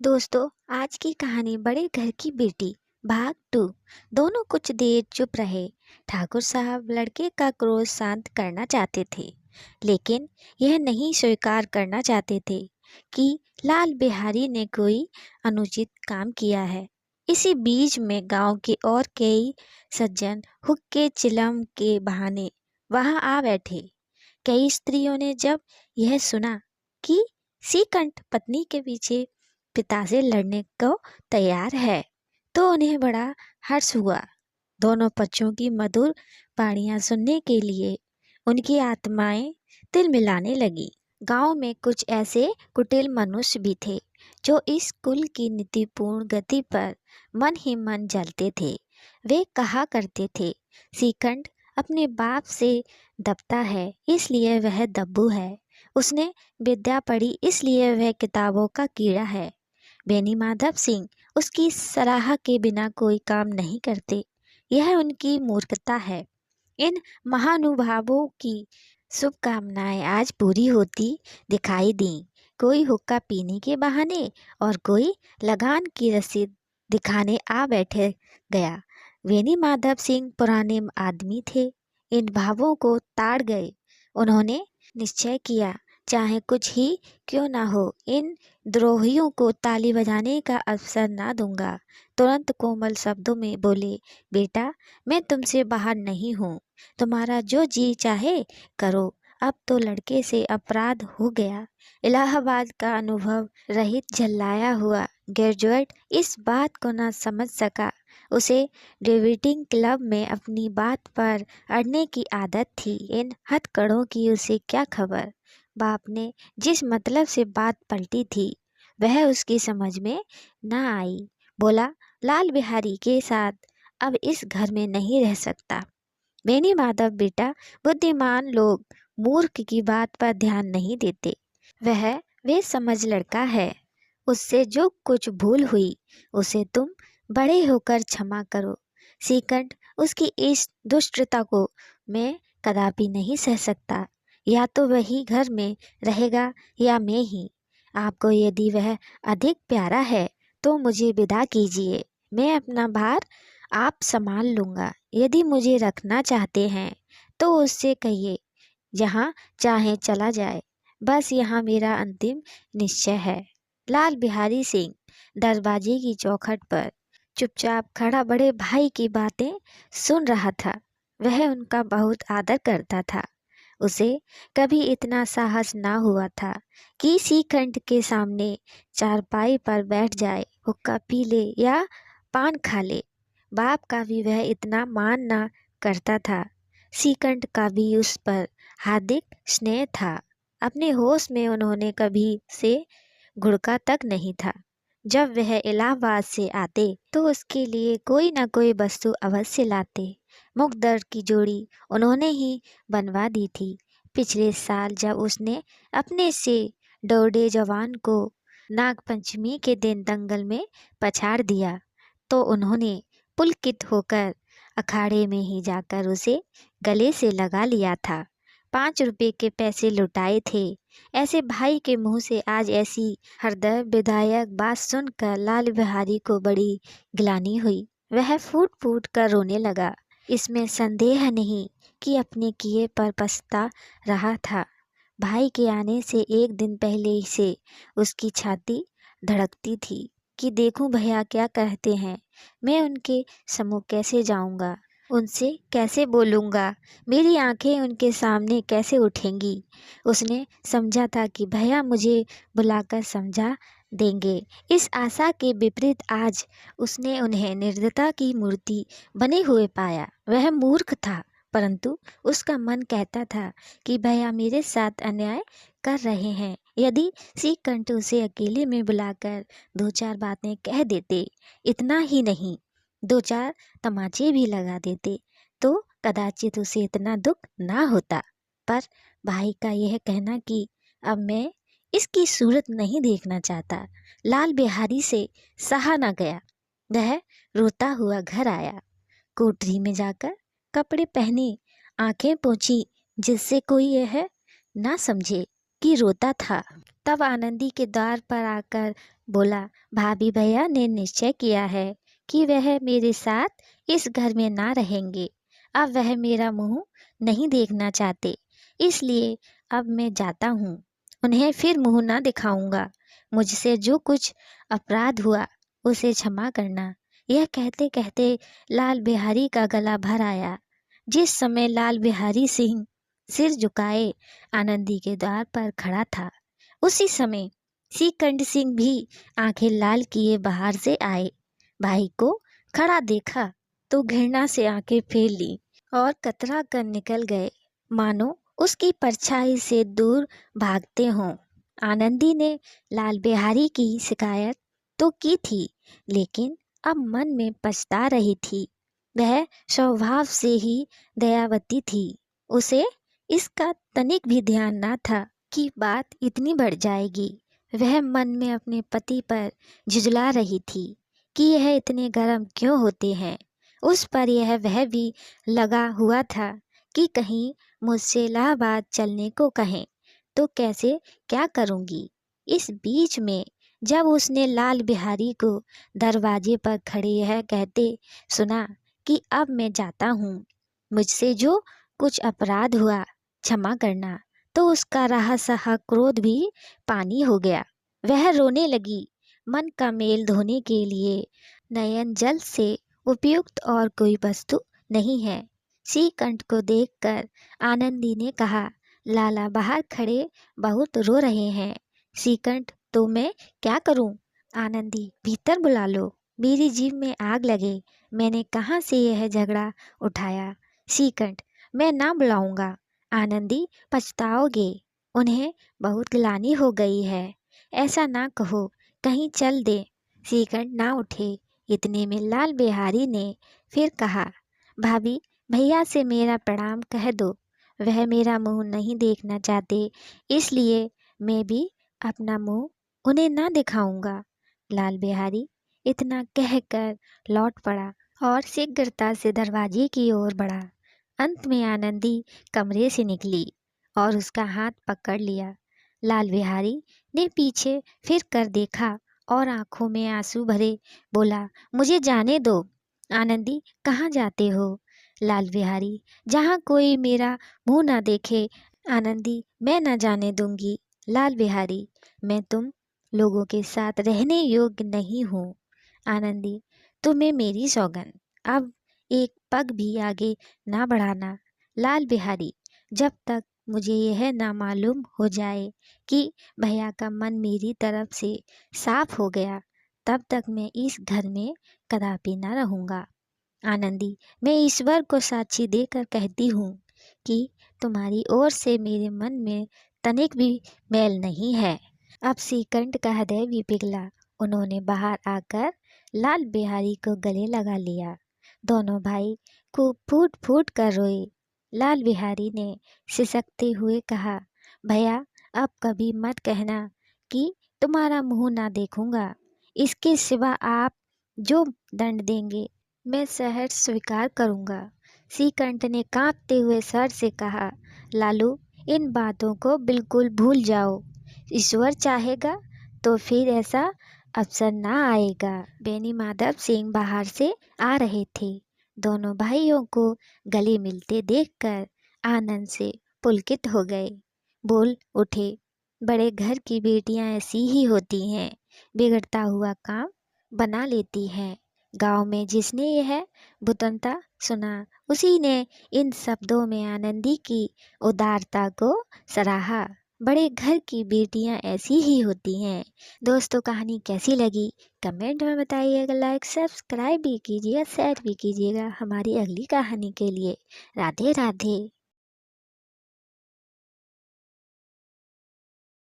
दोस्तों, आज की कहानी बड़े घर की बेटी भाग 2। दोनों कुछ देर चुप रहे। ठाकुर साहब लड़के का क्रोध शांत करना चाहते थे, लेकिन यह नहीं स्वीकार करना चाहते थे कि लाल बिहारी ने कोई अनुचित काम किया है। इसी बीच में गांव के और कई सज्जन हुक्के चिलम के बहाने वहां आ बैठे। कई स्त्रियों ने जब यह सुना कि सीकंठ पत्नी के पीछे पिता से लड़ने को तैयार है, तो उन्हें बड़ा हर्ष हुआ। दोनों पक्षों की मधुर वाणियां सुनने के लिए उनकी आत्माएं तिल मिलाने लगी। गांव में कुछ ऐसे कुटिल मनुष्य भी थे जो इस कुल की नीतिपूर्ण गति पर मन ही मन जलते थे। वे कहा करते थे, सीकंठ अपने बाप से दबता है इसलिए वह दब्बू है, उसने विद्या पढ़ी इसलिए वह किताबों का कीड़ा है। बेनी माधव सिंह उसकी सलाह के बिना कोई काम नहीं करते, यह उनकी मूर्खता है। इन महानुभावों की शुभकामनाएं आज पूरी होती दिखाई दी। कोई हुक्का पीने के बहाने और कोई लगान की रसीद दिखाने आ बैठे गया। वेनी माधव सिंह पुराने आदमी थे, इन भावों को ताड़ गए। उन्होंने निश्चय किया, चाहे कुछ ही क्यों ना हो, इन द्रोहियों को ताली बजाने का अवसर ना दूंगा। तुरंत कोमल शब्दों में बोले, बेटा मैं तुमसे बाहर नहीं हूँ, तुम्हारा जो जी चाहे करो। अब तो लड़के से अपराध हो गया। इलाहाबाद का अनुभव रहित झल्लाया हुआ ग्रेजुएट इस बात को न समझ सका। उसे डिबेटिंग क्लब में अपनी बात पर अड़ने की आदत थी। इन हथकड़ों की उसे क्या खबर। बाप ने जिस मतलब से बात पलटी थी वह उसकी समझ में न आई। बोला, लाल बिहारी के साथ अब इस घर में नहीं रह सकता। बेनी माधव बेटा, बुद्धिमान लोग मूर्ख की बात पर ध्यान नहीं देते। वह वे समझ लड़का है, उससे जो कुछ भूल हुई उसे तुम बड़े होकर क्षमा करो। सीकंठ उसकी इस दुष्टता को मैं कदापि नहीं सह सकता। या तो वही घर में रहेगा या मैं ही। आपको यदि वह अधिक प्यारा है तो मुझे विदा कीजिए, मैं अपना भार आप संभाल लूँगा। यदि मुझे रखना चाहते हैं तो उससे कहिए जहाँ चाहे चला जाए, बस यहाँ मेरा अंतिम निश्चय है। लाल बिहारी सिंह दरवाजे की चौखट पर चुपचाप खड़ा बड़े भाई की बातें सुन रहा था। वह उनका बहुत आदर करता था। उसे कभी इतना साहस ना हुआ था कि सीखंड के सामने चारपाई पर बैठ जाए, हुक्का पी ले या पान खा ले। बाप का भी वह इतना मान ना करता था। सीकंठ का भी उस पर हार्दिक स्नेह था। अपने होश में उन्होंने कभी से घुड़का तक नहीं था। जब वह इलाहाबाद से आते तो उसके लिए कोई न कोई वस्तु अवश्य लाते। मुखदर की जोड़ी उन्होंने ही बनवा दी थी। पिछले साल जब उसने अपने से दौड़े जवान को नागपंचमी के दिन दंगल में पछाड़ दिया तो उन्होंने पुलकित होकर अखाड़े में ही जाकर उसे गले से लगा लिया था। 5 रुपए के पैसे लुटाए थे। ऐसे भाई के मुंह से आज ऐसी हृदय विदायक बात सुनकर लाल बिहारी को बड़ी ग्लानि हुई। वह फूट फूट कर रोने लगा। इसमें संदेह नहीं कि अपने किए पर पछता रहा था। भाई के आने से एक दिन पहले से उसकी छाती धड़कती थी कि देखूं भैया क्या कहते हैं, मैं उनके सम्मुख कैसे जाऊंगा, उनसे कैसे बोलूंगा, मेरी आंखें उनके सामने कैसे उठेंगी। उसने समझा था कि भैया मुझे बुलाकर समझा देंगे। इस आशा के विपरीत आज उसने उन्हें निर्दयता की मूर्ति बने हुए पाया। वह मूर्ख था, परंतु उसका मन कहता था कि भैया मेरे साथ अन्याय कर रहे हैं। यदि श्रीकंठ उसे अकेले में बुलाकर 2-4 बातें कह देते, इतना ही नहीं 2-4 तमाचे भी लगा देते, तो कदाचित उसे इतना दुख ना होता। पर भाई का यह कहना कि अब मैं इसकी सूरत नहीं देखना चाहता, लाल बिहारी से सहा न गया। वह रोता हुआ घर आया। कोठरी में जाकर कपड़े पहने, आंखें पोंछी, जिससे कोई यह ना समझे कि रोता था। तब आनंदी के द्वार पर आकर बोला, भाभी भैया ने निश्चय किया है कि वह मेरे साथ इस घर में ना रहेंगे। अब वह मेरा मुंह नहीं देखना चाहते, इसलिए अब मैं जाता हूँ। उन्हें फिर मुंह ना दिखाऊंगा। मुझसे जो कुछ अपराध हुआ उसे क्षमा करना। यह कहते कहते लाल बिहारी का गला भर आया। जिस समय लाल बिहारी सिंह सिर झुकाए आनंदी के द्वार पर खड़ा था, उसी समय श्रीकंठ सिंह भी आंखें लाल किए बाहर से आए। भाई को खड़ा देखा तो घृणा से आंखें फेर ली और कतरा कर निकल गए, मानो उसकी परछाई से दूर भागते हों। आनंदी ने लाल बिहारी की शिकायत तो की थी, लेकिन अब मन में पछता रही थी। वह स्वभाव से ही दयावती थी। उसे इसका तनिक भी ध्यान न था कि बात इतनी बढ़ जाएगी। वह मन में अपने पति पर झुँझला रही थी कि यह इतने गर्म क्यों होते हैं। उस पर यह वह भी लगा हुआ था कि कहीं मुझसे इलाहाबाद चलने को कहें तो कैसे क्या करूंगी। इस बीच में जब उसने लाल बिहारी को दरवाजे पर खड़े यह कहते सुना कि अब मैं जाता हूँ, मुझसे जो कुछ अपराध हुआ क्षमा करना, तो उसका रहा सहा क्रोध भी पानी हो गया। वह रोने लगी। मन का मेल धोने के लिए नयन जल से उपयुक्त और कोई वस्तु नहीं है। श्रीकंठ को देखकर आनंदी ने कहा, लाला बाहर खड़े बहुत रो रहे हैं। श्रीकंठ, तो मैं क्या करूं? आनंदी, भीतर बुला लो, मेरी जीभ में आग लगे। मैंने कहाँ से यह झगड़ा उठाया? श्रीकंठ, मैं ना बुलाऊंगा। आनंदी, पछताओगे। उन्हें बहुत ग्लानि हो गई है। ऐसा ना कहो, कहीं चल दे। श्रीकंठ ना उठे। इतने में लाल बिहारी ने फिर कहा, भाभी भैया से मेरा प्रणाम कह दो। वह मेरा मुंह नहीं देखना चाहते, इसलिए मैं भी अपना मुंह उन्हें ना दिखाऊंगा। लाल बिहारी इतना कहकर लौट पड़ा और शीघ्रता से दरवाजे की ओर बढ़ा। अंत में आनंदी कमरे से निकली और उसका हाथ पकड़ लिया। लाल बिहारी ने पीछे फिर कर देखा और आंखों में आंसू भरे बोला, मुझे जाने दो। आनंदी, कहाँ जाते हो? लाल बिहारी, जहाँ कोई मेरा मुंह ना देखे। आनंदी, मैं ना जाने दूंगी। लाल बिहारी, मैं तुम लोगों के साथ रहने योग्य नहीं हूँ। आनंदी, तुम्हें मेरी सौगंध, अब एक पग भी आगे ना बढ़ाना। लाल बिहारी, जब तक मुझे यह ना मालूम हो जाए कि भैया का मन मेरी तरफ से साफ हो गया, तब तक मैं इस घर में कदापि ना रहूँगा। आनंदी, मैं ईश्वर को साक्षी देकर कहती हूँ कि तुम्हारी ओर से मेरे मन में तनिक भी मैल नहीं है। अब श्रीकंठ का हृदय भी पिघला। उन्होंने बाहर आकर लाल बिहारी को गले लगा लिया। दोनों भाई खूब फूट फूट कर रोए। लाल बिहारी ने सिसकते हुए कहा, भैया अब कभी मत कहना कि तुम्हारा मुंह ना देखूंगा। इसके सिवा आप जो दंड देंगे मैं सहर्ष स्वीकार करूंगा। श्रीकंठ ने कांपते हुए सर से कहा, लालू, इन बातों को बिल्कुल भूल जाओ। ईश्वर चाहेगा तो फिर ऐसा अवसर ना आएगा। बेनी माधव सिंह बाहर से आ रहे थे। दोनों भाइयों को गले मिलते देखकर आनंद से पुलकित हो गए। बोल उठे, बड़े घर की बेटियां ऐसी ही होती हैं, बिगड़ता हुआ काम बना लेती हैं। गांव में जिसने यह बुतंता सुना, उसी ने इन शब्दों में आनंदी की उदारता को सराहा। बड़े घर की बेटियां ऐसी ही होती हैं। दोस्तों, कहानी कैसी लगी कमेंट में बताइएगा। लाइक सब्सक्राइब भी कीजिएगा, शेयर भी कीजिएगा हमारी अगली कहानी के लिए। राधे राधे।